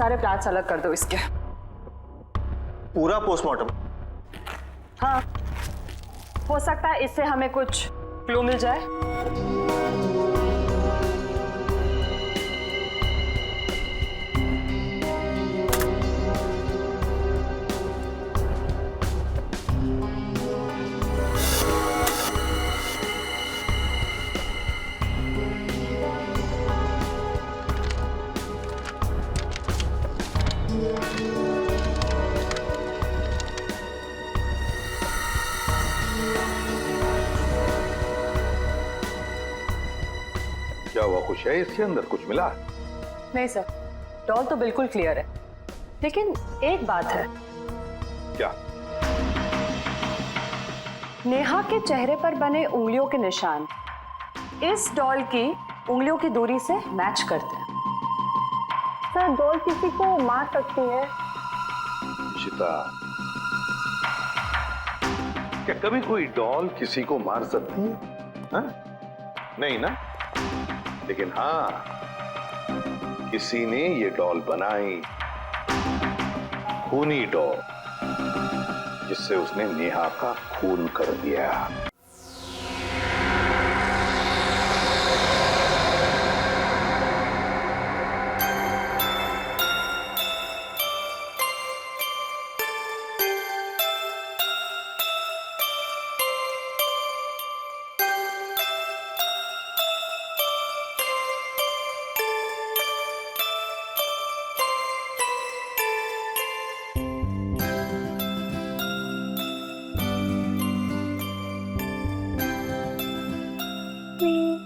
सारे प्लांट्स अलग कर दो इसके। पूरा पोस्टमार्टम? हाँ, हो सकता है इससे हमें कुछ क्लू मिल जाए। क्या हुआ, कुछ है इसके अंदर, कुछ मिला? नहीं सर, डॉल तो बिल्कुल क्लियर है, लेकिन एक बात है। क्या? नेहा के चेहरे पर बने उंगलियों के निशान इस डॉल की उंगलियों की दूरी से मैच करते हैं। सर, डॉल किसी को मार सकती है। इशिता, क्या कभी कोई डॉल किसी को मार सकती है? हाँ? नहीं ना? लेकिन हाँ, किसी ने ये डॉल बनाई, खूनी डॉल, जिससे उसने नेहा का खून कर दिया।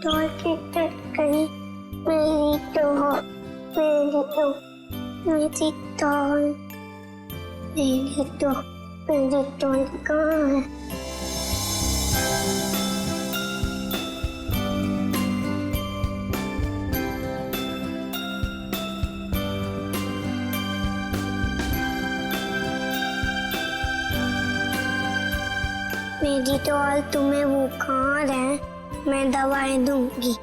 डॉल की कहीं मेरी डॉल कहाँ है? मेरी डॉल, तुम्हें बुखार है, मैं दवाई दूंगी।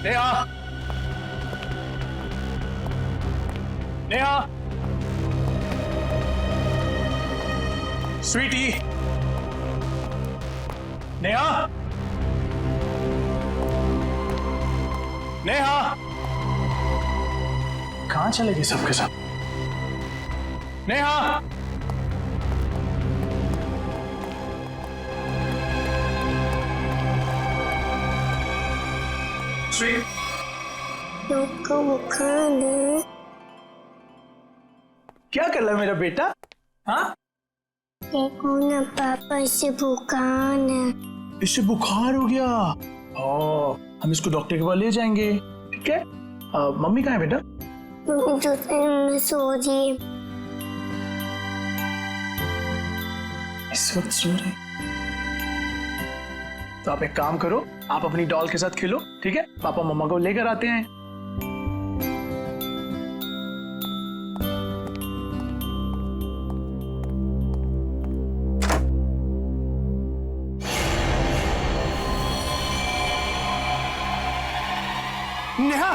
नेहा, नेहा, स्वीटी, नेहा, नेहा, कहां चले गए सबके सब? नेहा, को बुखार है। क्या कर रहा है मेरा बेटा? हाँ, देखो ना पापा, से बुखार है। इससे बुखार हो गया। ओ, हम इसको डॉक्टर के पास ले जाएंगे, ठीक है? मम्मी कहाँ है बेटा? में सो रही है। इस वक्त सो रही? तो आप एक काम करो, आप अपनी डॉल के साथ खेलो, ठीक है? पापा मम्मा को लेकर आते हैं। नेहा,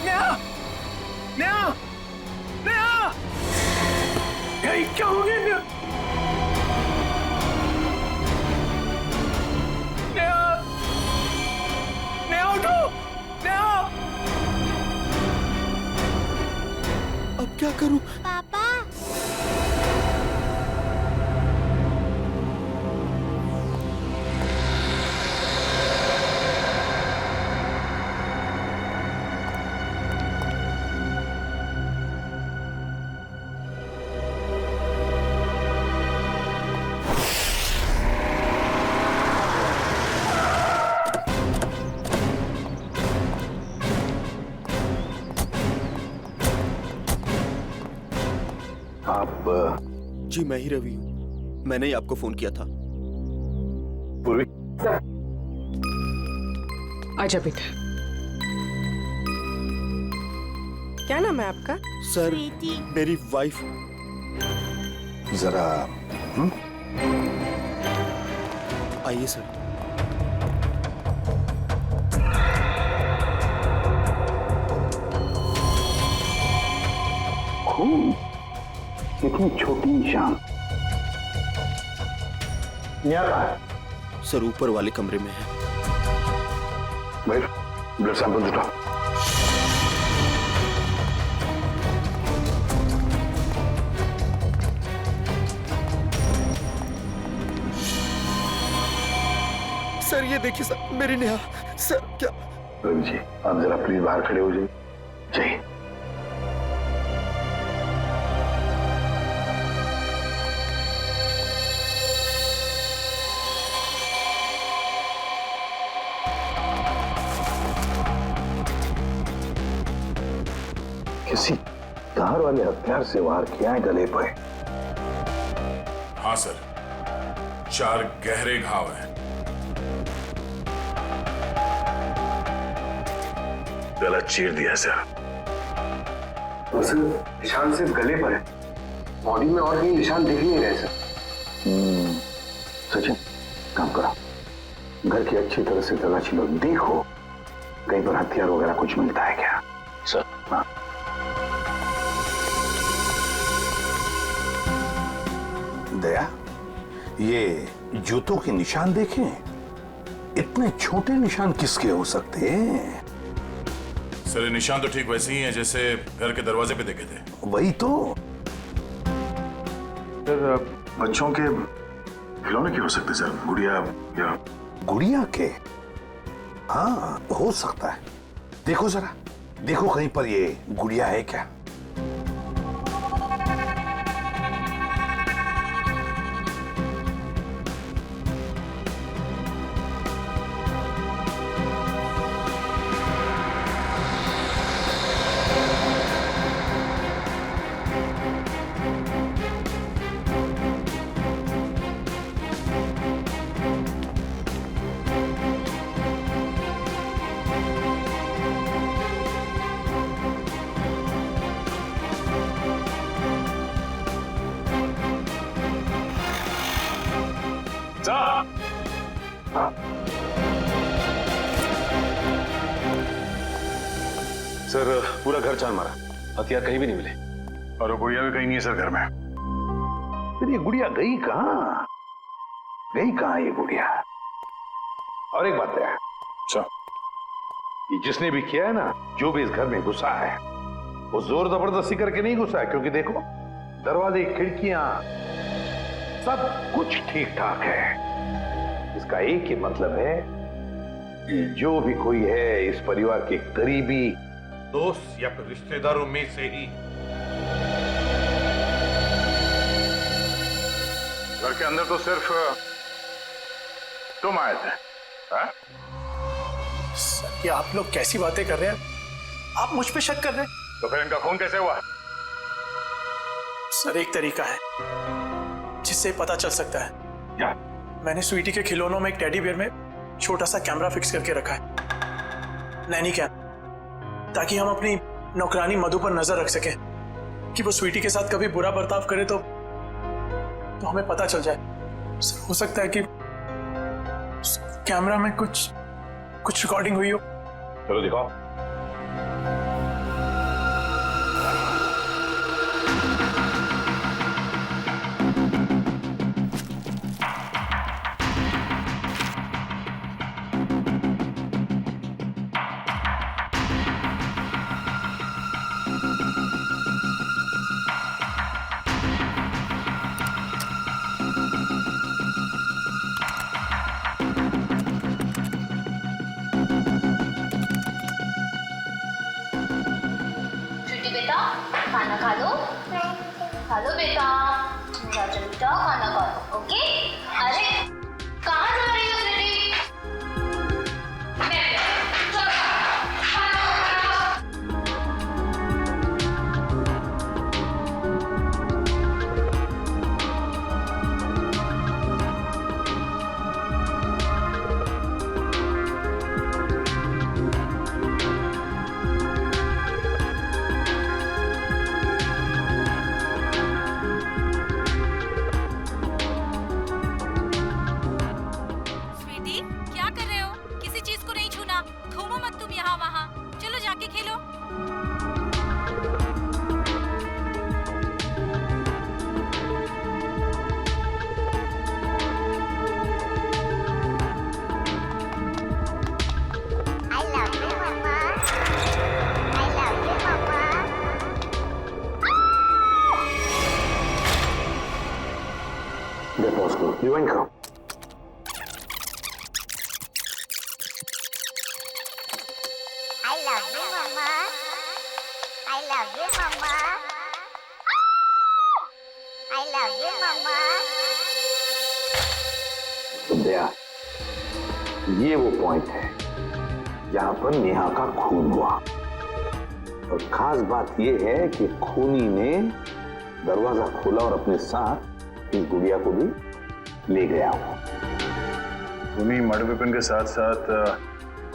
नेहा, नेहा, नेहा, क्या हो गया नेहा? अब क्या करूं? पापा, आप जी मैं ही रवि हूँ, मैंने ही आपको फोन किया था। पूर्वी, आजा बेटा। क्या नाम है आपका? सर मेरी वाइफ। जरा आइए सर। खून, इतनी छोटी निशान यहाँ कहाँ है? सर ऊपर वाले कमरे में है। भाई ब्लड सैंपल उठाओ। सर ये देखिए सर, मेरी नेहा। सर क्या? रवि जी, आप जरा प्लीज बाहर खड़े हो जाइए। चाहिए किसी धार वाले हथियार से वार किया है गले पे। हाँ सर, 4 गहरे घाव हैं। गला चीर दिया सर। सर निशान सिर्फ गले पर है, बॉडी में और कहीं निशान दिख नहीं रहे सर। सचिन काम करो, घर की अच्छी तरह से तलाशी लो, देखो कहीं पर हथियार वगैरह कुछ मिलता है क्या। सर हाँ। दया, ये जूतों के निशान देखें, इतने छोटे निशान किसके हो सकते हैं? सर ये निशान तो ठीक वैसे ही हैं जैसे घर के दरवाजे पे देखे थे। वही तो। सर बच्चों के खिलौने के हो सकते सर, गुड़िया या गुड़िया के? हाँ हो सकता है। देखो जरा, देखो कहीं पर ये गुड़िया है क्या? सर पूरा घर छान मारा, हथियार कहीं भी नहीं मिले। और वो गुड़िया भी कहीं नहीं है सर घर में। फिर ये गुड़िया गई कहाँ? गई कहाँ ये गुड़िया? और एक बात है, ये जिसने भी किया है ना, जो भी इस घर में घुसा है, वो जोर जबरदस्ती करके नहीं घुसा है, क्योंकि देखो दरवाजे खिड़कियां सब कुछ ठीक ठाक है। इसका एक ही मतलब है कि जो भी कोई है इस परिवार के करीबी दोस्त या फिर रिश्तेदारों में से ही। घर के अंदर तो सिर्फ तुम आए थे। हाँ? सर ये आप लोग कैसी बातें कर रहे हैं? आप मुझ पे शक कर रहे हैं? तो फिर इनका खून कैसे हुआ? सर एक तरीका है जिससे पता चल सकता है। क्या? मैंने स्वीटी के खिलौनों में एक टेडी बियर में छोटा सा कैमरा फिक्स करके रखा है, नैनी कैम, ताकि हम अपनी नौकरानी मधु पर नजर रख सकें कि वो स्वीटी के साथ कभी बुरा बर्ताव करे तो हमें पता चल जाए। सर हो सकता है कि कैमरा में कुछ रिकॉर्डिंग हुई हो। चलो दिखाओ। बेटा खाना खा लो बेटा, मेरा बेटा खाना खा लो। ओके? अरे कहाँ जा रही हो स्वीटी? चलो खाना खाओ। पॉज करो, रिवाइंड करो। I love you, Mama. I love you, Mama. I love you, Mama. दया, ये वो पॉइंट है जहां पर नेहा का खून हुआ। और खास बात ये है कि खूनी ने दरवाजा खोला और अपने साथ इस गुड़िया को भी ले गया हो। खूनी मर्डर वेपन के साथ साथ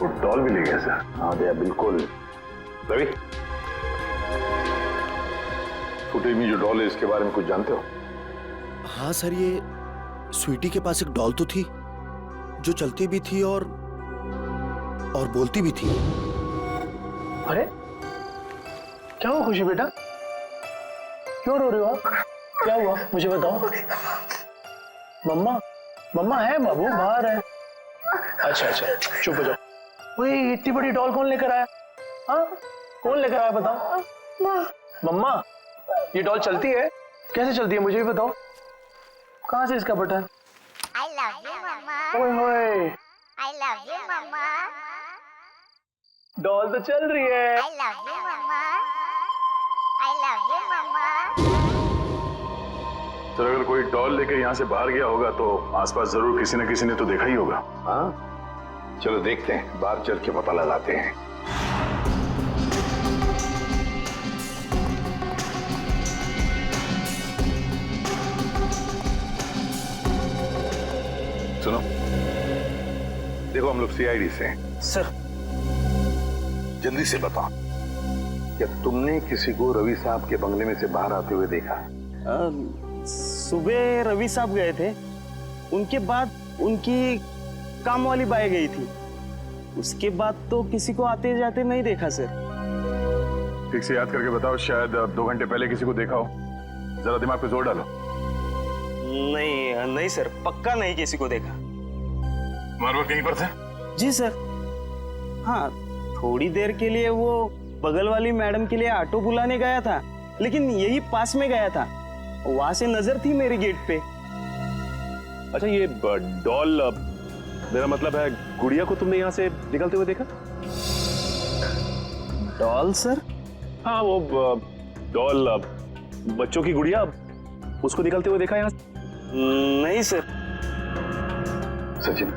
वो डॉल भी ले गया सर। हाँ दया, बिल्कुल। रवि, फुटेज में जो डॉल है इसके बारे में कुछ जानते हो? हाँ सर, ये स्वीटी के पास एक डॉल तो थी जो चलती भी थी और बोलती भी थी। अरे क्या हुआ खुशी बेटा, क्यों रो रहे हो आप? क्या हुआ मुझे बताओ। मम्मा, मम्मा है बाबू, बाहर है। अच्छा अच्छा, चुप हो जाओ। वही इतनी बड़ी डॉल कौन लेकर आया? हाँ, कौन लेकर आया बताओ। मम्मा, ये डॉल चलती है? कैसे चलती है मुझे भी बताओ। कहाँ से इसका button? I love you, Mama. ओए होए, I love you, Mama. Doll तो चल रही है। I love you, Mama. I love you, Mama. Sir अगर कोई डॉल लेके यहाँ से बाहर गया होगा तो आसपास जरूर किसी न किसी ने तो देखा ही होगा। हाँ, चलो देखते हैं, बाहर चल के पता लगाते हैं। सुनो, देखो हम लोग सीआईडी से हैं। सर, जल्दी से बताओ, क्या तुमने किसी को रवि साहब के बंगले में से बाहर आते हुए देखा? सुबह रवि साहब गए थे, उनके बाद उनकी काम वाली बाई गई थी, उसके बाद तो किसी को आते जाते नहीं देखा सर। ठीक से याद करके बताओ, शायद 2 घंटे पहले किसी को देखा हो। जरा दिमाग पे जोर डालो। नहीं सर, पक्का नहीं किसी को देखा। मारवर कहीं पर थे? जी सर। हाँ, थोड़ी देर के लिए वो बगल वाली मैडम के लिए ऑटो बुलाने गया था, लेकिन यही पास में गया था, वहां से नजर थी मेरे गेट पे। अच्छा, ये डॉल, मेरा मतलब है गुड़िया को तुमने यहाँ से निकलते हुए देखा? Doll sir? हाँ, वो डॉल, बच्चों की गुड़िया, उसको निकलते हुए देखा यहाँ से? नहीं सर। सचिन,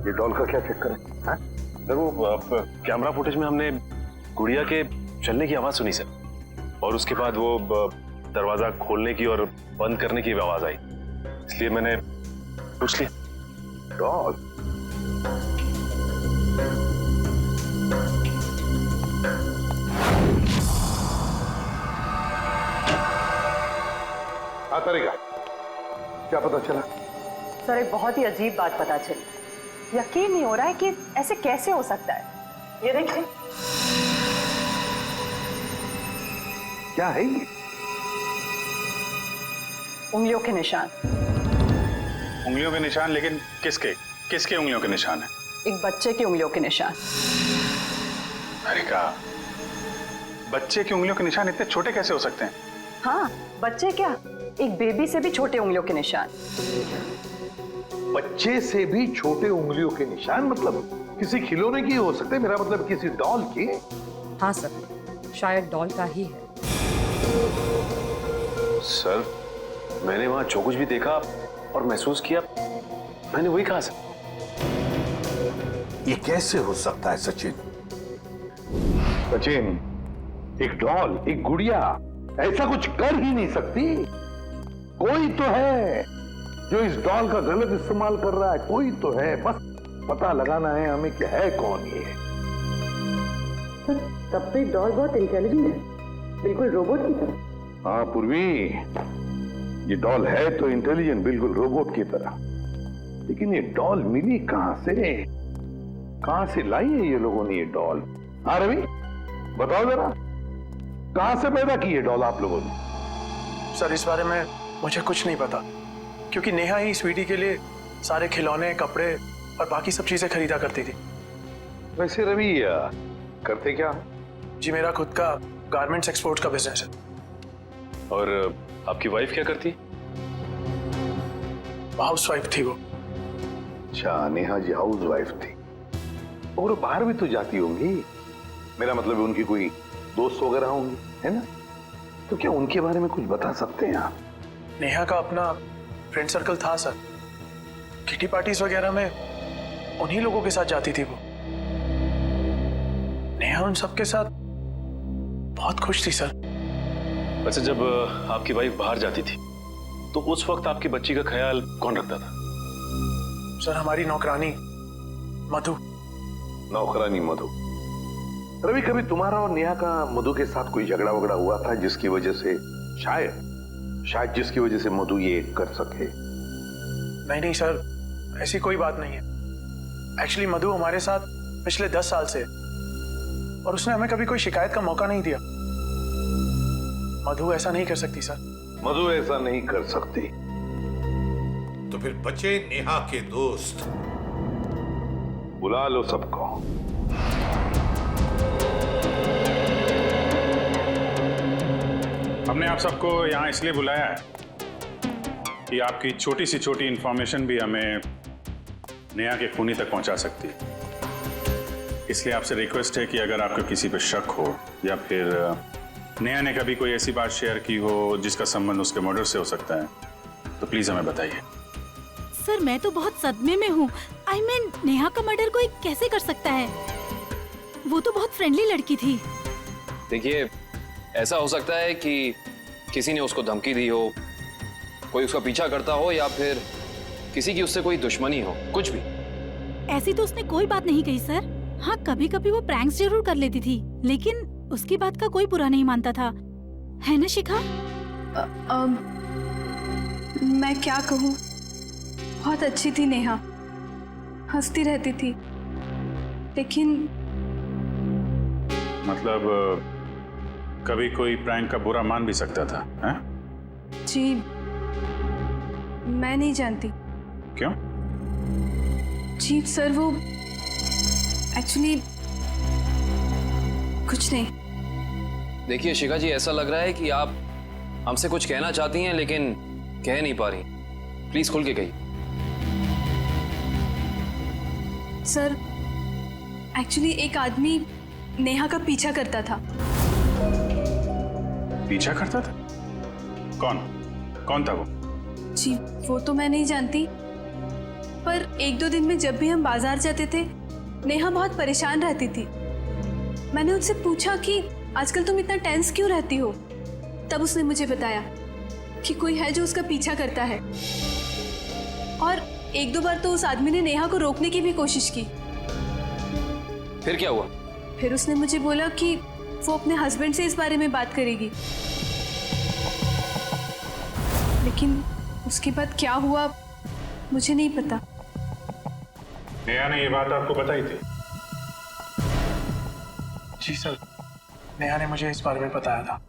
ये डॉल का क्या चक्कर है? हाँ? देखो, कैमरा फुटेज में हमने गुड़िया के चलने की आवाज सुनी सर, और उसके बाद वो दरवाजा खोलने की और बंद करने की भी आवाज आई, इसलिए मैंने पूछ लिया। डॉल? हाँ तरीका, क्या पता चला? सर, एक बहुत ही अजीब बात पता चली। यकीन नहीं हो रहा है कि ऐसे कैसे हो सकता है। ये देखिए। क्या है ये? उंगलियों के निशान। उंगलियों के निशान? लेकिन किसके किसके उंगलियों के निशान है? एक बच्चे की उंगलियों के निशान। अरे का बच्चे की उंगलियों के निशान इतने छोटे कैसे हो सकते हैं? हाँ, बच्चे क्या, एक बेबी से भी छोटे उंगलियों के निशान। बच्चे से भी छोटे उंगलियों के निशान? मतलब किसी खिलौने की हो सकते हैं, मेरा मतलब किसी डॉल की। हाँ सर, शायद डॉल का ही है। सर, मैंने वहां जो कुछ भी देखा और महसूस किया, मैंने वही कहा सर। ये कैसे हो सकता है सचिन? सचिन, एक डॉल, एक गुड़िया ऐसा कुछ कर ही नहीं सकती। कोई तो है जो इस डॉल का गलत इस्तेमाल कर रहा है, कोई तो है। बस पता लगाना है हमें कि है कौन ये। तब तो डॉल बहुत इंटेलिजेंट है, बिल्कुल रोबोट की तरह। हाँ पूर्वी, ये डॉल है तो इंटेलिजेंट, बिल्कुल रोबोट की तरह। लेकिन ये डॉल मिली कहां से? कहां से लाई है ये लोगों ने ये डॉल? हाँ रवि, बताओ जरा, कहां से पैदा की है डॉल आप लोगों ने? सर, इस बारे में मुझे कुछ नहीं पता, क्योंकि नेहा ही स्वीटी के लिए सारे खिलौने, कपड़े और बाकी सब चीजें खरीदा करती थी। वैसे रवि, करते क्या? जी, मेरा खुद का गारमेंट्स एक्सपोर्ट का बिजनेस है। और आपकी वाइफ क्या करती? हाउसवाइफ थी वो। अच्छा, नेहा जी हाउस वाइफ थी और बाहर भी तो जाती होंगी। मेरा मतलब है उनकी कोई दोस्त वगैरह होंगी, है ना? तो क्या उनके बारे में कुछ बता सकते हैं आप? नेहा का अपना फ्रेंड सर्कल था सर। किटी पार्टीज वगैरह में उन्हीं लोगों के साथ जाती थी वो। नेहा उन सबके साथ बहुत खुश थी सर। वैसे जब आपकी वाइफ बाहर जाती थी तो उस वक्त आपकी बच्ची का ख्याल कौन रखता था? सर हमारी नौकरानी मधु। नौकरानी मधु। रवि, कभी तुम्हारा और नेहा का मधु के साथ कोई झगड़ा वगड़ा हुआ था जिसकी वजह से शायद जिसकी वजह से मधु ये कर सके? नहीं नहीं सर, ऐसी कोई बात नहीं है। एक्चुअली मधु हमारे साथ पिछले 10 साल से है और उसने हमें कभी कोई शिकायत का मौका नहीं दिया। मधु ऐसा नहीं कर सकती सर। मधु ऐसा नहीं कर सकती। तो फिर बचे नेहा के दोस्त। बुला लो सबको। हमने आप सबको यहाँ इसलिए बुलाया है कि आपकी छोटी से छोटी इंफॉर्मेशन भी हमें नेहा के खूनी तक पहुंचा सकती है। इसलिए आपसे रिक्वेस्ट है कि अगर आपको किसी पर शक हो या फिर नेहा ने कभी कोई ऐसी बात शेयर की हो जिसका संबंध उसके मर्डर से हो सकता है, तो प्लीज हमें बताइए। सर मैं तो बहुत सदमे में हूँ। आई मीन नेहा का मर्डर कोई कैसे कर सकता है? वो तो बहुत फ्रेंडली लड़की थी। देखिए, ऐसा हो सकता है कि किसी ने उसको धमकी दी हो, कोई उसका पीछा करता हो या फिर किसी की उससे कोई दुश्मनी हो, कुछ भी। ऐसी तो उसने कोई बात नहीं कही सर। हाँ, कभी कभी वो प्रैंक्स जरूर कर लेती थी, लेकिन उसकी बात का कोई बुरा नहीं मानता था, है ना शिखा? मैं क्या कहूँ, बहुत अच्छी थी नेहा, हंसती रहती थी, लेकिन मतलब कभी कोई प्रैंक का बुरा मान भी सकता था, हैं? जी मैं नहीं जानती। क्यों? जी सर, वो एक्चुअली कुछ नहीं। देखिए शिखा जी, ऐसा लग रहा है कि आप हमसे कुछ कहना चाहती हैं लेकिन कह नहीं पा रही। प्लीज खुल के कहिए। सर एक्चुअली एक आदमी नेहा का पीछा करता था। पीछा करता था? कौन था वो? जी वो तो मैं नहीं जानती, पर 1-2 दिन में जब भी हम बाजार जाते थे नेहा बहुत परेशान रहती थी। मैंने उससे पूछा कि आजकल तुम इतना टेंस क्यों रहती हो? तब उसने मुझे बताया कि कोई है जो उसका पीछा करता है, और 1-2 बार तो उस आदमी ने नेहा को रोकने की भी कोशिश की। फिर क्या हुआ? फिर उसने मुझे बोला कि वो अपने हस्बैंड से इस बारे में बात करेगी, लेकिन उसके बाद क्या हुआ मुझे नहीं पता। नेहा ने ये बात आपको बताई थी? जी सर, नेहा ने मुझे इस बारे में बताया था।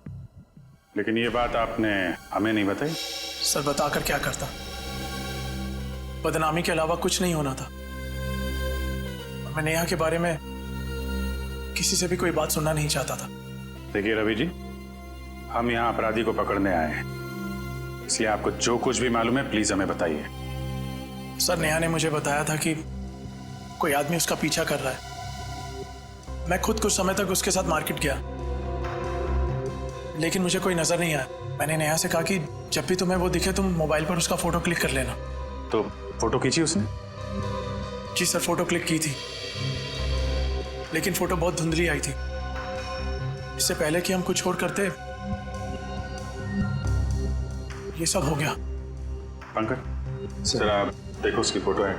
लेकिन ये बात आपने हमें नहीं बताई? सर बताकर क्या करता, बदनामी के अलावा कुछ नहीं होना था। मैं नेहा के बारे में किसी से भी कोई बात सुनना नहीं चाहता था। देखिए रवि जी, हम यहाँ अपराधी को पकड़ने आए हैं, इसलिए आपको जो कुछ भी मालूम है प्लीज हमें बताइए। सर नेहा ने मुझे बताया था कि कोई आदमी उसका पीछा कर रहा है। मैं खुद कुछ समय तक उसके साथ मार्केट गया, लेकिन मुझे कोई नजर नहीं आया। मैंने नेहा से कहा कि जब भी तुम्हें वो दिखे तुम मोबाइल पर उसका फोटो क्लिक कर लेना। तो फोटो खींची उसने? जी सर, फोटो क्लिक की थी, लेकिन फोटो बहुत धुंधली आई थी। इससे पहले कि हम कुछ और करते ये सब हो गया। पंकज सर, आप देखो उसकी फोटो है।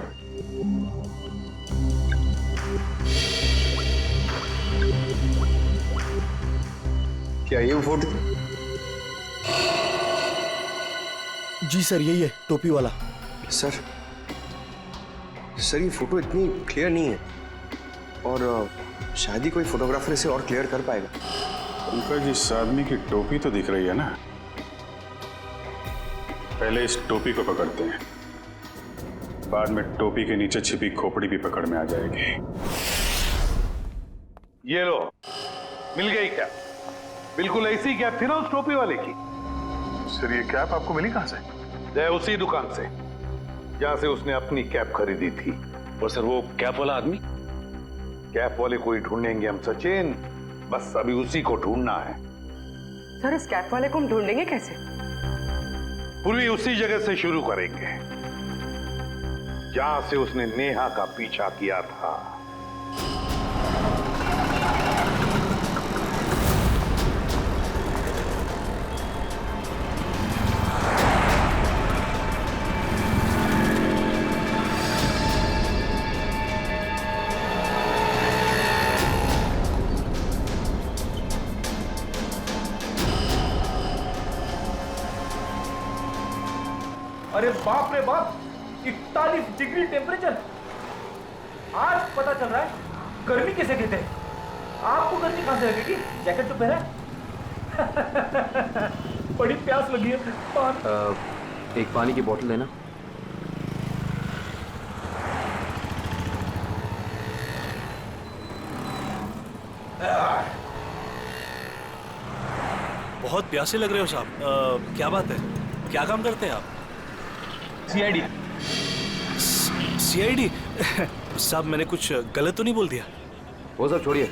क्या ये वो फोटो? जी सर, यही है, टोपी वाला। सर ये फोटो इतनी क्लियर नहीं है, और शायद ही कोई फोटोग्राफर इसे और क्लियर कर पाएगा। पंकज, इस आदमी की टोपी तो दिख रही है ना? पहले इस टोपी को पकड़ते हैं, बाद में टोपी के नीचे छिपी खोपड़ी भी पकड़ में आ जाएगी। ये लो, मिल गई क्या? बिल्कुल ऐसी कैप थी ना उस टोपी वाले की। सर ये कैप आपको मिली कहां से? उसी दुकान से। जहां से उसने अपनी कैप खरीदी थी। और सर वो कैप वाला आदमी? कैप वाले को ही ढूंढेंगे हम सचिन, बस अभी उसी को ढूंढना है। सर इस कैप वाले को हम ढूंढेंगे कैसे? पूर्वी उसी जगह से शुरू करेंगे जहां से उसने नेहा का पीछा किया था। अरे बाप रे बाप, 41 डिग्री टेम्परेचर। आज पता चल रहा है गर्मी किसे कहते हैं। आपको गर्मी कहां से लगेगी? जैकेट तो पहना है। बड़ी प्यास लगी है। एक पानी की बोतल लेना। बहुत प्यासे लग रहे हो साहब। क्या बात है, क्या काम करते हैं आप? सीआईडी। सीआईडी? साहब मैंने कुछ गलत तो नहीं बोल दिया? वो सब छोड़िए,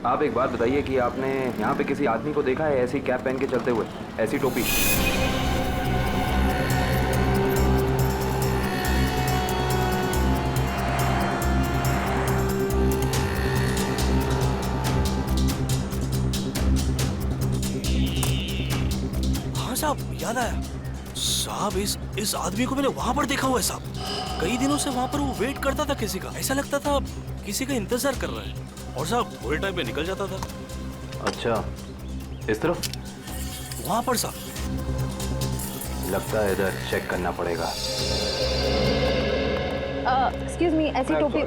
आप एक बात बताइए कि आपने यहाँ पे किसी आदमी को देखा है ऐसी कैप पहन के चलते हुए, ऐसी टोपी? हाँ साहब, याद आया साहब, इस आदमी को मैंने वहां पर देखा हुआ है साहब। कई दिनों से वहां पर वो वेट करता था किसी का, ऐसा लगता था किसी का इंतजार कर रहा है, और साहब थोड़े टाइम में निकल जाता था। अच्छा, इस तरफ? वहां पर साहब। लगता है इधर चेक करना पड़ेगा। एक्सक्यूज मी, ऐसी टोपी।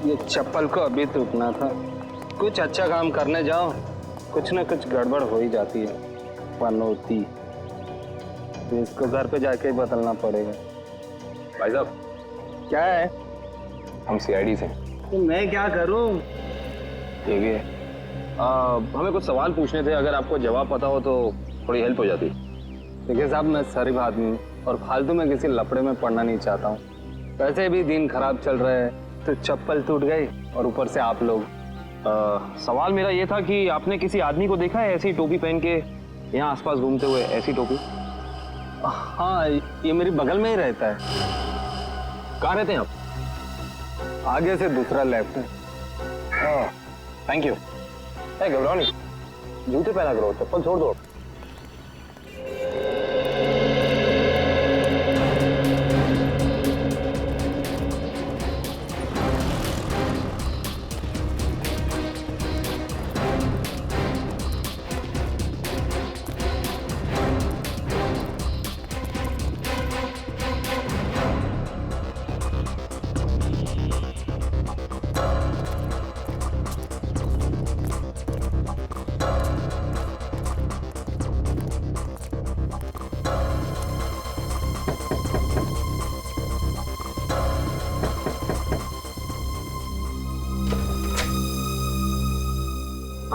ये चप्पल को अभी टूटना था। कुछ अच्छा काम करने जाओ, कुछ ना कुछ गड़बड़ हो ही जाती है। पनौती, तो इसको घर पे जाके ही बदलना पड़ेगा। भाई साहब, क्या है? हम सीआईडी से। तो मैं क्या करूं? ये भी है। हमें कुछ सवाल पूछने थे, अगर आपको जवाब पता हो तो थोड़ी हेल्प हो जाती। देखिए साहब, मैं शरीफ आदमी हूँ और फालतू में किसी लफड़े में पड़ना नहीं चाहता हूँ। वैसे भी दिन खराब चल रहा है, तो चप्पल टूट गई और ऊपर से आप लोग। सवाल मेरा ये था कि आपने किसी आदमी को देखा है ऐसी टोपी पहन के यहाँ आसपास घूमते हुए, ऐसी टोपी? हाँ, ये मेरी बगल में ही रहता है। कहाँ रहते हैं आप? आगे से दूसरा लेफ्ट है। Thank you. घबराओ नहीं, जूते पहना करो, चप्पल छोड़ दो।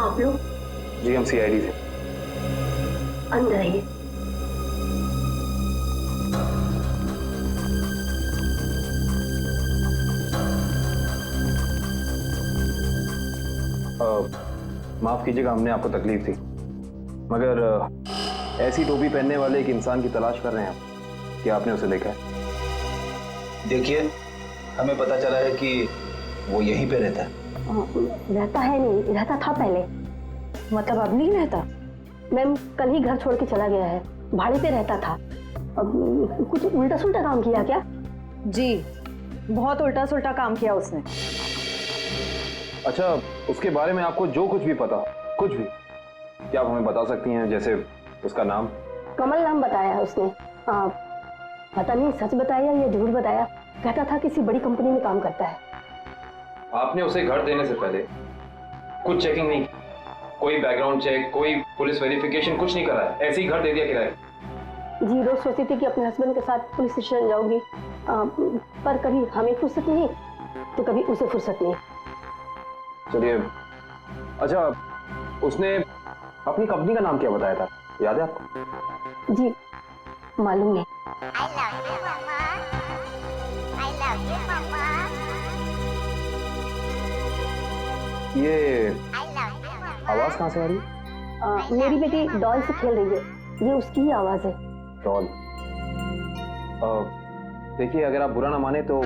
आप लोग? जी हम सीआईडी से। अंदर आइए। माफ कीजिएगा, हमने आपको तकलीफ थी, मगर ऐसी टोपी पहनने वाले एक इंसान की तलाश कर रहे हैं हम। क्या आपने उसे देखा है? देखिए, हमें पता चला है कि वो यहीं पे रहता है। रहता है नहीं, रहता था पहले। मतलब अब नहीं रहता? मैम, कल ही घर छोड़ के चला गया है, भाड़े पे रहता था। अब कुछ उल्टा सुल्टा काम किया क्या? जी, बहुत उल्टा सुल्टा काम किया उसने। अच्छा, उसके बारे में आपको जो कुछ भी पता, कुछ भी, क्या आप हमें बता सकती हैं? जैसे उसका नाम? कमल नाम बताया उसने। पता नहीं सच बताया या झूठ बताया। कहता था किसी बड़ी कंपनी में काम करता है। आपने उसे घर देने से पहले कुछ चेकिंग नहीं, कोई बैकग्राउंड चेक, कोई पुलिस वेरिफिकेशन, कुछ नहीं करा है, ऐसे ही घर दे दिया किराए? जी, रोज सोचती थी कि अपने हस्बैंड के साथ पुलिस स्टेशन जाऊंगी, पर कभी हमें फुर्सत नहीं तो कभी उसे फुर्सत नहीं। चलिए, अच्छा, उसने अपनी कंपनी का नाम क्या बताया था, याद है आपको? जी मालूम नहीं। ये आवाज कहाँ से आ रही है? मेरी बेटी डॉल से खेल रही है, ये उसकी ही आवाज है। डॉल? देखिए, अगर आप बुरा ना माने तो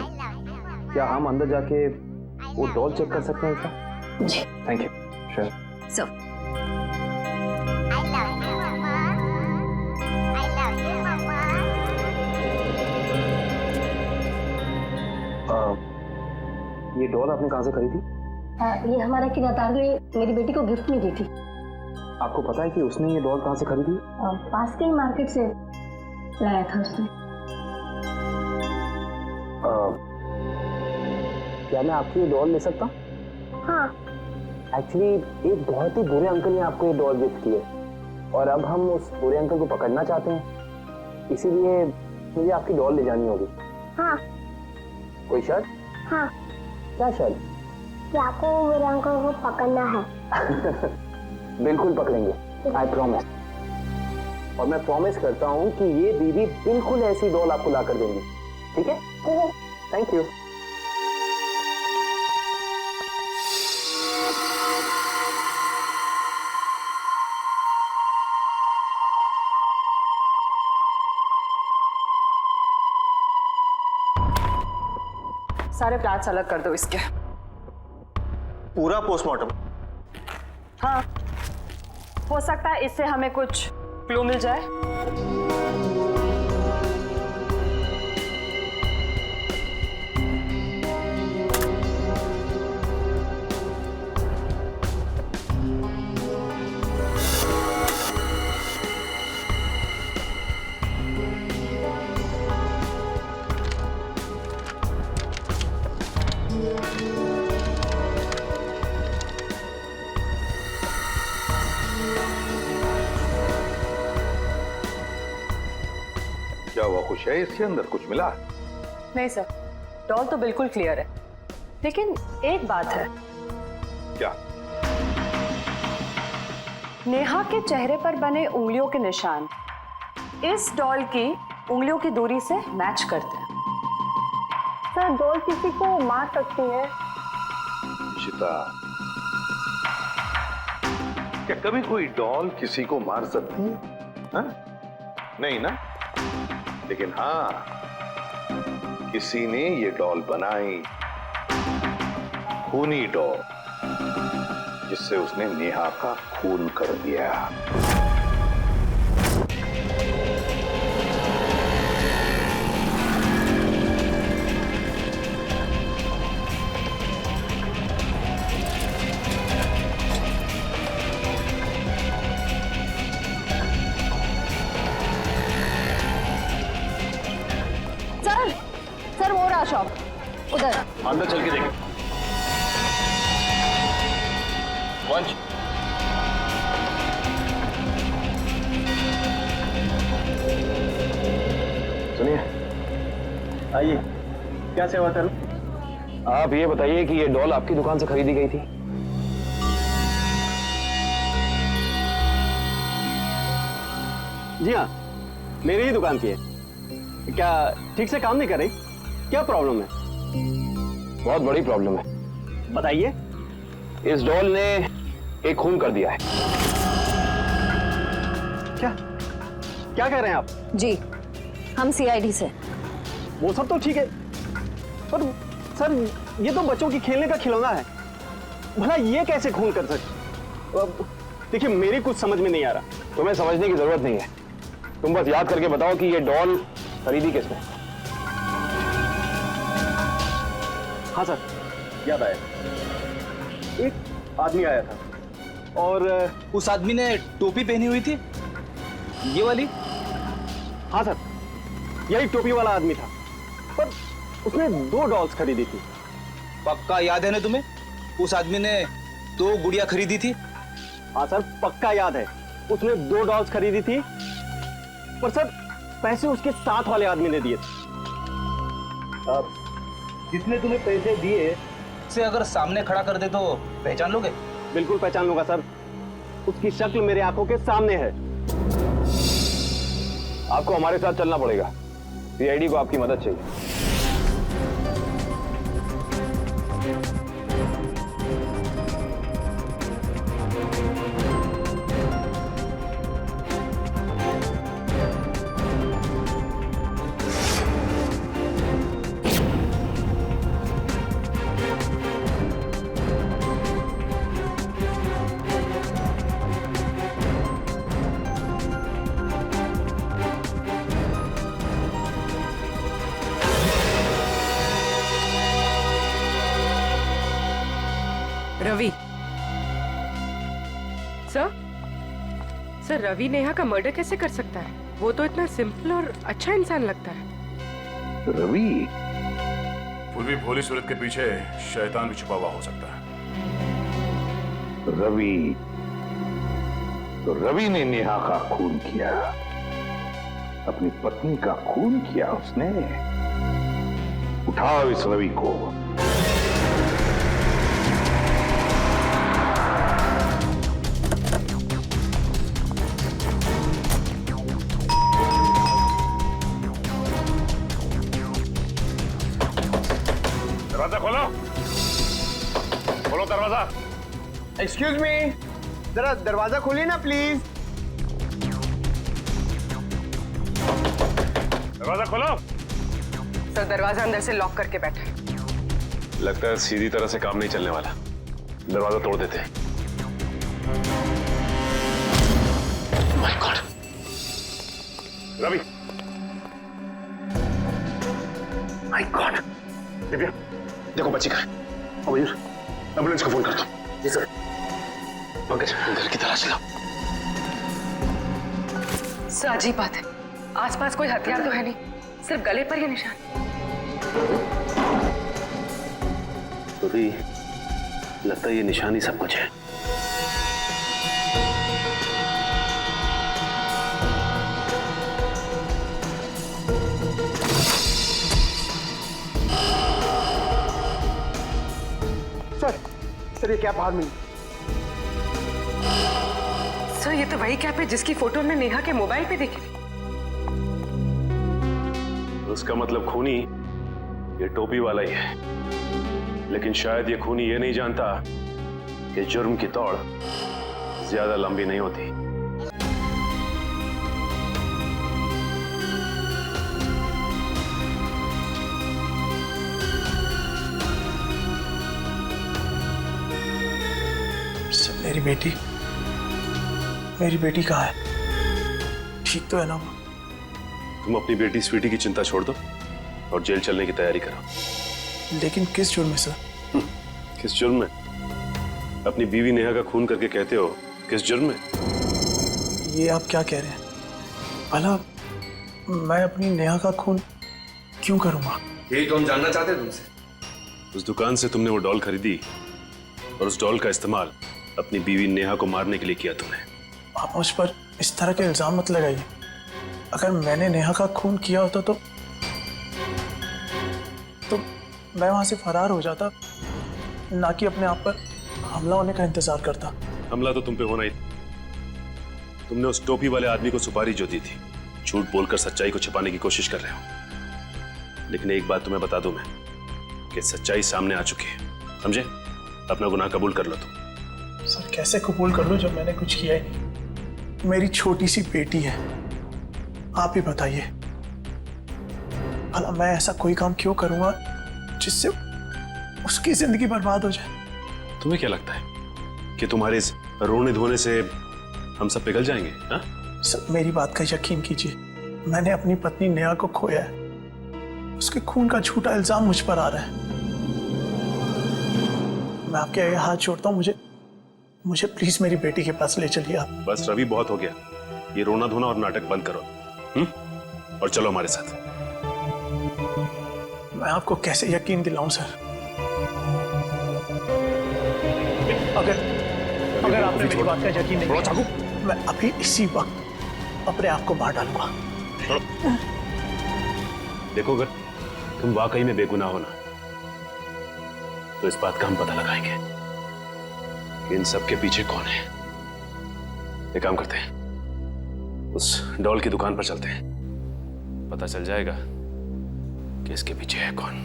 क्या हम अंदर जाके वो डॉल चेक कर सकते हैं क्या? जी। Thank you. श्योर। सो ये डॉल आपने कहाँ से खरीदी? ये हमारा किराएदार ने मेरी बेटी को गिफ्ट में दी थी। आपको पता है कि उसने ये डॉल कहाँ से खरीदी? पास के ही मार्केट से लाया था उसने। क्या मैं आपकी ये डॉल ले सकता? हाँ। एक्चुअली एक बहुत ही बुरे अंकल ने आपको ये डॉल गिफ्ट की है और अब हम उस बुरे अंकल को पकड़ना चाहते हैं, इसीलिए मुझे आपकी डॉल ले जानी होगी। हाँ। कोई शर्त? हाँ। क्या शर्त? कि आपको बुरे अंकल को पकड़ना है। बिल्कुल पकड़ेंगे, आई प्रॉमिस। और मैं प्रॉमिस करता हूँ कि ये दीदी बिल्कुल ऐसी डॉल आपको ला कर देंगी, ठीक है? Thank you. सारे प्लाट्स अलग कर दो इसके। पूरा पोस्टमार्टम? हाँ, हो सकता है इससे हमें कुछ क्लू मिल जाए। क्या हुआ, खुश है इसके अंदर कुछ मिला? नहीं सर, डॉल तो बिल्कुल क्लियर है, लेकिन एक बात है। क्या? नेहा के चेहरे पर बने उंगलियों के निशान इस डॉल की उंगलियों की दूरी से मैच करते हैं। सर, डॉल किसी को मार सकती है। इशिता, क्या कभी कोई डॉल किसी को मार सकती है? हाँ? नहीं ना? लेकिन हाँ, किसी ने ये डॉल बनाई, खूनी डॉल, जिससे उसने नेहा का खून कर दिया। सर वो रहा शॉप उधर। अंदर चल के देखें। वंश, सुनिए। आइए, क्या सेवा करूं? आप ये बताइए कि ये डॉल आपकी दुकान से खरीदी गई थी? जी हाँ, मेरी ही दुकान की है। क्या ठीक से काम नहीं कर रही? क्या प्रॉब्लम है? बहुत बड़ी प्रॉब्लम है। बताइए। इस डॉल ने एक खून कर दिया है। क्या कह रहे हैं आप? जी, हम सीआईडी से। वो सब तो ठीक है, पर सर ये तो बच्चों की खेलने का खिलौना है, भला ये कैसे खून कर सकते? देखिए, मेरी कुछ समझ में नहीं आ रहा। तुम्हें समझने की जरूरत नहीं है, तुम बस याद करके बताओ कि ये डॉल खरीदी किसने? हाँ सर, याद आया। एक आदमी आया था और उस आदमी ने टोपी पहनी हुई थी, ये वाली? हाँ सर, यही टोपी वाला आदमी था, पर उसने 2 डॉल्स खरीदी थी। पक्का याद है ना तुम्हें? उस आदमी ने 2 गुड़िया खरीदी थी? हाँ सर, पक्का याद है, उसने 2 डॉल्स खरीदी थी, पर सर पैसे उसके साथ वाले आदमी ने दिए थे। जिसने तुम्हें पैसे दिए से अगर सामने खड़ा कर दे तो पहचान लोगे? बिल्कुल पहचान लूंगा सर। उसकी शक्ल मेरे आंखों के सामने है। आपको हमारे साथ चलना पड़ेगा। सीआईडी को आपकी मदद चाहिए। रवि सर रवि नेहा का मर्डर कैसे कर सकता है? वो तो इतना सिंपल और अच्छा इंसान लगता है। रवि पूर्वी भोली सूरत के पीछे शैतान भी छुपा हुआ हो सकता है। रवि तो रवि ने नेहा का खून किया, अपनी पत्नी का खून किया उसने। उठाओ इस रवि को। दरवाजा खोलो, खोलो दरवाजा। एक्सक्यूज मी, जरा दरवाजा खोलिए ना प्लीज। दरवाजा खोलो। सर दरवाजा अंदर से लॉक करके बैठा है। लगता है सीधी तरह से काम नहीं चलने वाला, दरवाजा तोड़ देते हैं। My god, Ravi, my god. Divya देखो बच्ची कहाँ है। अब मयूर एम्बुलेंस को फोन कर दो। जी सर। पंकज घर की तलाशी लो। सर अजीब बात है, आसपास कोई हथियार तो है नहीं, सिर्फ गले पर ये निशान। रवि लगता है ये निशान ही सब कुछ है। सर ये कैप बाहर मिली। सर ये तो वही कैप है जिसकी फोटो हमने नेहा के मोबाइल पे देखी थी। उसका मतलब खूनी ये टोपी वाला ही है, लेकिन शायद ये खूनी ये नहीं जानता कि जुर्म की दौड़ ज्यादा लंबी नहीं होती। मेरी बेटी कहाँ है? ठीक तो है ना वो? तुम अपनी बेटी स्वीटी की चिंता छोड़ दो और जेल चलने की तैयारी करो। लेकिन किस जुर्म में सर? किस जुर्म में? अपनी बीवी नेहा का खून करके कहते हो किस जुर्म में? ये आप क्या कह रहे हैं? भला मैं अपनी नेहा का खून क्यों करूंगा? यही तो हम जानना चाहते हैं तुमसे। उस दुकान से तुमने वो डॉल खरीदी और उस डॉल का इस्तेमाल अपनी बीवी नेहा को मारने के लिए किया तुमने। आप मुझ पर इस तरह के इल्जाम मत लगाइए। अगर मैंने नेहा का खून किया होता तो मैं वहां से फरार हो जाता, ना कि अपने आप पर हमला होने का इंतजार करता। हमला तो तुम पे होना ही था। तुमने उस टोपी वाले आदमी को सुपारी जो दी थी, झूठ बोलकर सच्चाई को छिपाने की कोशिश कर रहे हो। लेकिन एक बात तुम्हें बता दूं मैं कि सच्चाई सामने आ चुकी है, समझे? अपना गुनाह कबूल कर लो तुम। सर कैसे कबूल कर लूं जब मैंने कुछ किया ही नहीं? मेरी छोटी सी बेटी है, आप ही बताइए। भला मैं ऐसा कोई काम क्यों करूंगा जिससे उसकी जिंदगी बर्बाद हो जाए? तुम्हें क्या लगता है कि तुम्हारे इस रोने धोने से हम सब पिघल जाएंगे? हा? सर मेरी बात का यकीन कीजिए, मैंने अपनी पत्नी नेहा को खोया है। उसके खून का झूठा इल्जाम मुझ पर आ रहा है। मैं आपके आगे हाथ जोड़ता हूँ, मुझे प्लीज मेरी बेटी के पास ले चलिए आप। बस रवि, बहुत हो गया। ये रोना धोना और नाटक बंद करो और चलो हमारे साथ। मैं आपको कैसे यकीन दिलाऊं सर? अगर आपने मेरी बात का यकीन नहीं किया, मैं अभी इसी वक्त अपने आप को मार डालूंगा। देखो अगर तुम वाकई में बेगुनाह हो ना, तो इस बात का हम पता लगाएंगे कि इन सब के पीछे कौन है। एक काम करते हैं, उस डॉल की दुकान पर चलते हैं, पता चल जाएगा कि इसके पीछे है कौन।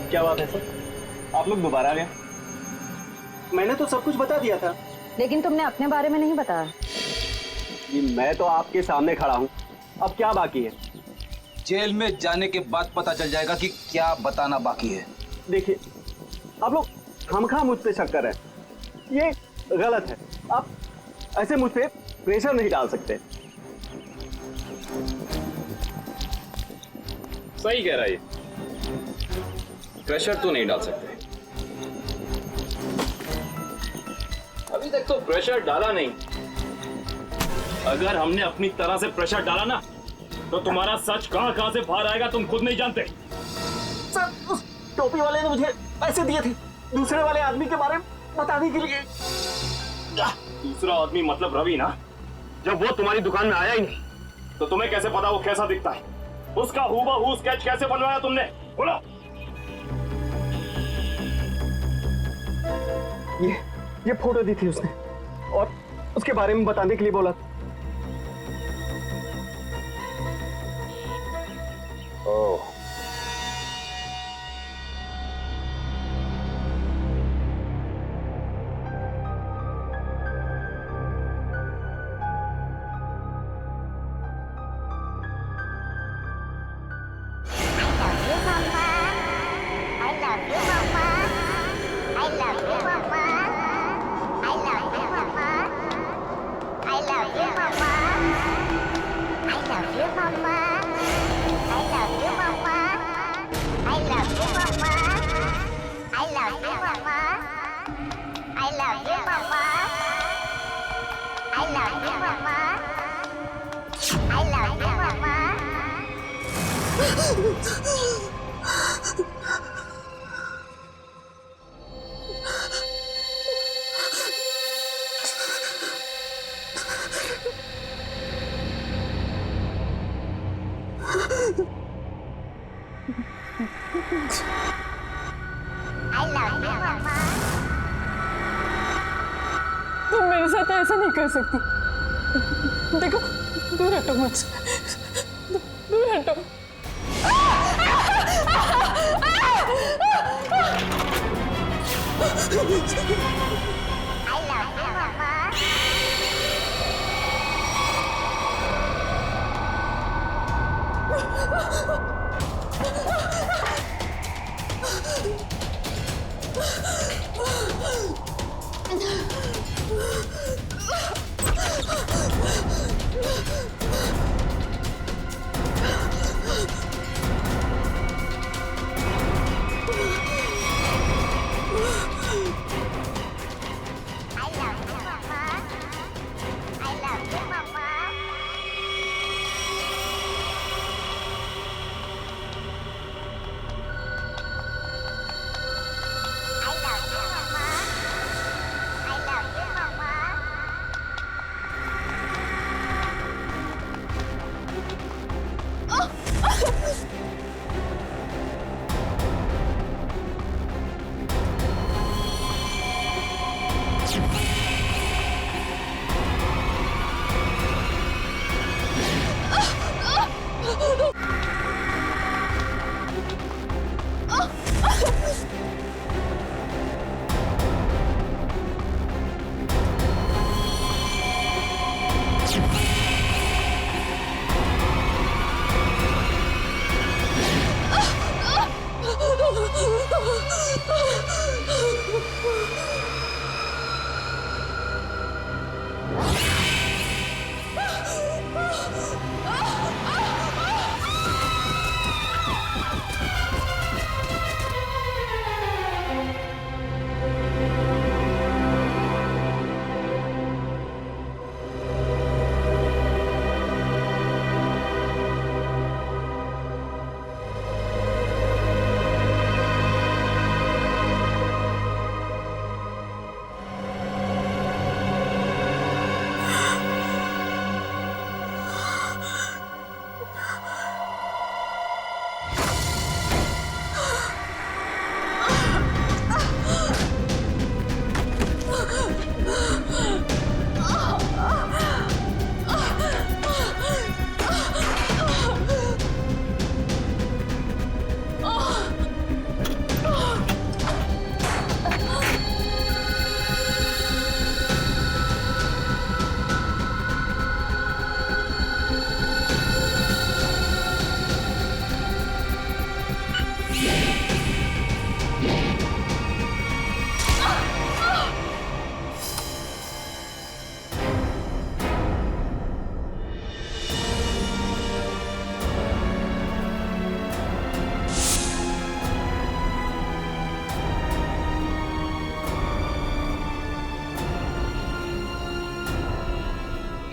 क्या बात है सर, आप लोग दोबारा आ गए? मैंने तो सब कुछ बता दिया था। लेकिन तुमने अपने बारे में नहीं बताया। जी मैं तो आपके सामने खड़ा हूँ, अब क्या बाकी है? जेल में जाने के बाद पता चल जाएगा कि क्या बताना बाकी है। देखिए आप लोग खामखा मुझ पे शक कर रहे हैं, ये गलत है। आप ऐसे मुझ पे प्रेशर नहीं डाल सकते। सही कह रहा है, प्रेशर तो नहीं डाल सकते। अभी तक तो प्रेशर डाला नहीं। अगर हमने अपनी तरह से प्रेशर डाला ना, तो तुम्हारा सच कहां से बाहर आएगा तुम खुद नहीं जानते। सर उस टोपी वाले ने मुझे पैसे दिए थे दूसरे वाले आदमी के बारे में बताने के लिए। दूसरा आदमी मतलब रवि ना? जब वो तुम्हारी दुकान में आया ही नहीं, तो तुम्हें कैसे पता वो कैसा दिखता है? उसका हूबहू स्केच कैसे बनवाया तुमने? बोलो। ये फोटो दी थी उसने और उसके बारे में बताने के लिए बोला। ओह, तुम मेरे साथ ऐसा नहीं कर सकती। देखो दूर हटो मुझसे, दूर हटो।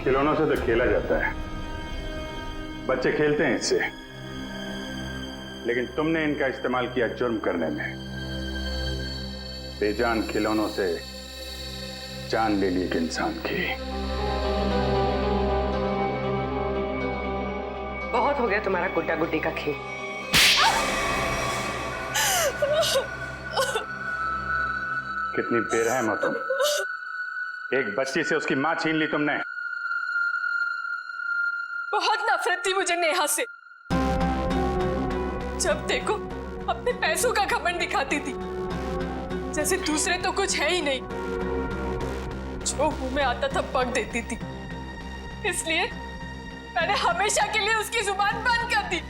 खिलौनों से तो खेला जाता है, बच्चे खेलते हैं इससे, लेकिन तुमने इनका इस्तेमाल किया जुर्म करने में। बेजान खिलौनों से जान ले ली एक इंसान की। बहुत हो गया तुम्हारा गुड्डा गुड्डी का खेल। कितनी बेरहम हो तुम। एक बच्ची से उसकी मां छीन ली तुमने। बहुत नफरत थी मुझे नेहा से। जब देखो अपने पैसों का घमंड दिखाती थी, जैसे दूसरे तो कुछ है ही नहीं। जो मुंह में आता था पक देती थी। इसलिए मैंने हमेशा के लिए उसकी जुबान बंद कर दी।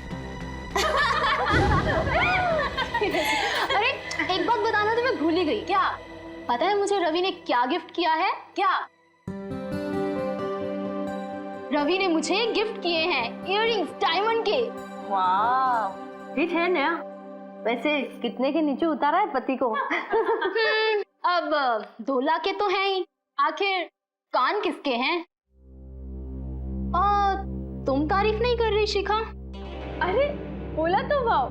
अरे एक बात बताना तो मैं भूल ही गई। क्या पता है मुझे रवि ने क्या गिफ्ट किया है? क्या रवि ने मुझे गिफ्ट किए हैं इयररिंग्स डायमंड के। वाह ठीक है नया। वैसे कितने के नीचे उतारा है पति को? अब 2 लाख के तो हैं ही, आखिर कान किसके हैं? तुम तारीफ नहीं कर रही शिखा? अरे बोला तो वाओ,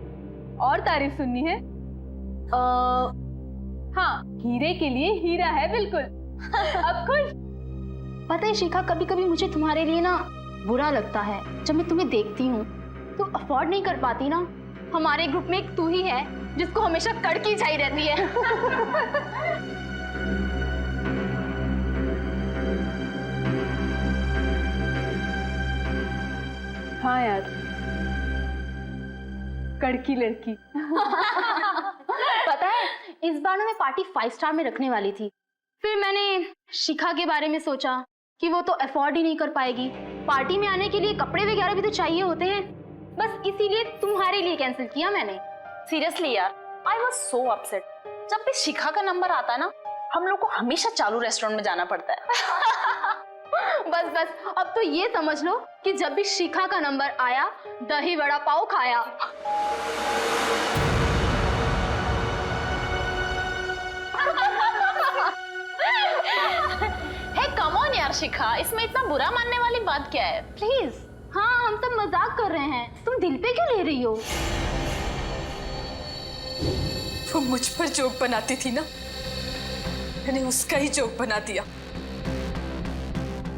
और तारीफ सुननी है? हाँ, हीरे के लिए हीरा है बिल्कुल। अब खुश? पता है शिखा, कभी कभी मुझे तुम्हारे लिए ना बुरा लगता है। जब मैं तुम्हें देखती हूँ, तुम अफोर्ड नहीं कर पाती ना। हमारे ग्रुप में एक तू ही है जिसको हमेशा कड़की चाहिए रहती है। हाँ यार, कड़की लड़की। पता है इस बार ना मैं पार्टी 5 स्टार में रखने वाली थी। फिर मैंने शिखा के बारे में सोचा कि वो तो अफोर्ड ही नहीं कर पाएगी। पार्टी में आने के लिए कपड़े वगैरह भी तो चाहिए होते हैं। बस इसीलिए तुम्हारे लिए कैंसिल किया मैंने। सीरियसली यार, आई वॉज सो अपसेट। जब भी शिखा का नंबर आता ना, हम लोग को हमेशा चालू रेस्टोरेंट में जाना पड़ता है। बस बस अब तो ये समझ लो कि जब भी शिखा का नंबर आया, दही वड़ा पाव खाया। हे कम ऑन यार शिखा, इसमें इतना बुरा मानने वाली बात क्या है? प्लीज। हाँ हम सब मजाक कर रहे हैं, तुम दिल पे क्यों ले रही हो? वो मुझ पर जोक बनाती थी ना, मैंने उसका ही जोक बना दिया।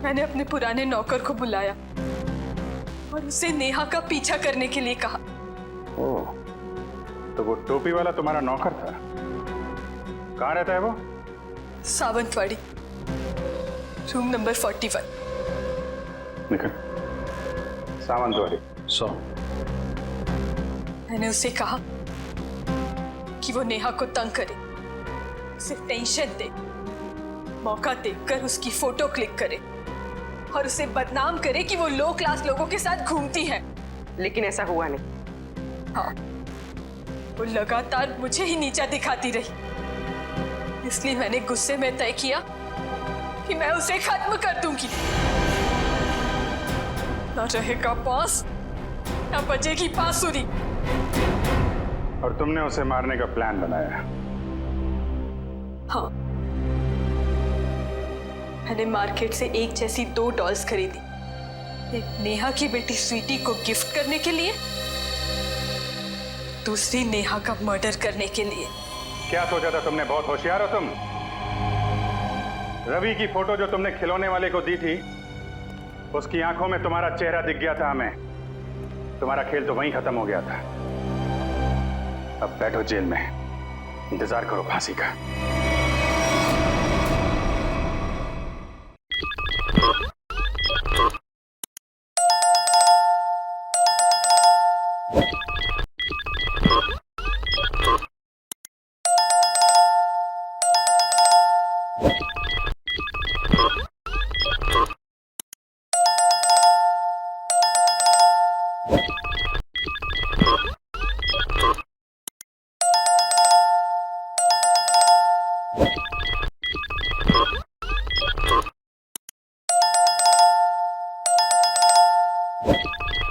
मैंने अपने पुराने नौकर को बुलाया और उसे नेहा का पीछा करने के लिए कहा। ओह, तो वो टोपी वाला तुम्हारा नौकर था? कहाँ रहता है वो? Sawantwadi, room number 41। निकल। सावंतवाड़ी 100। मैंने उसे कहा कि वो नेहा को तंग करे, उसे टेंशन दे, मौका देखकर उसकी फोटो क्लिक करे और उसे बदनाम करे कि वो लो क्लास लोगों के साथ घूमती है। लेकिन ऐसा हुआ नहीं। हाँ, वो लगातार मुझे ही नीचा दिखाती रही। इसलिए मैंने गुस्से में तय किया कि मैं उसे खत्म कर दूंगी। ना रहेगा बांस, ना बजेगी बांसुरी। और तुमने उसे मारने का प्लान बनाया? हाँ, मैंने मार्केट से एक जैसी 2 डॉल्स खरीदी, एक नेहा की बेटी स्वीटी को गिफ्ट करने के लिए, दूसरी नेहा का मर्डर करने के लिए। क्या सोचा था तुमने? बहुत होशियार हो तुम। रवि की फोटो जो तुमने खिलौने वाले को दी थी, उसकी आंखों में तुम्हारा चेहरा दिख गया था हमें। तुम्हारा खेल तो वहीं खत्म हो गया था। अब बैठो जेल में, इंतजार करो फांसी का।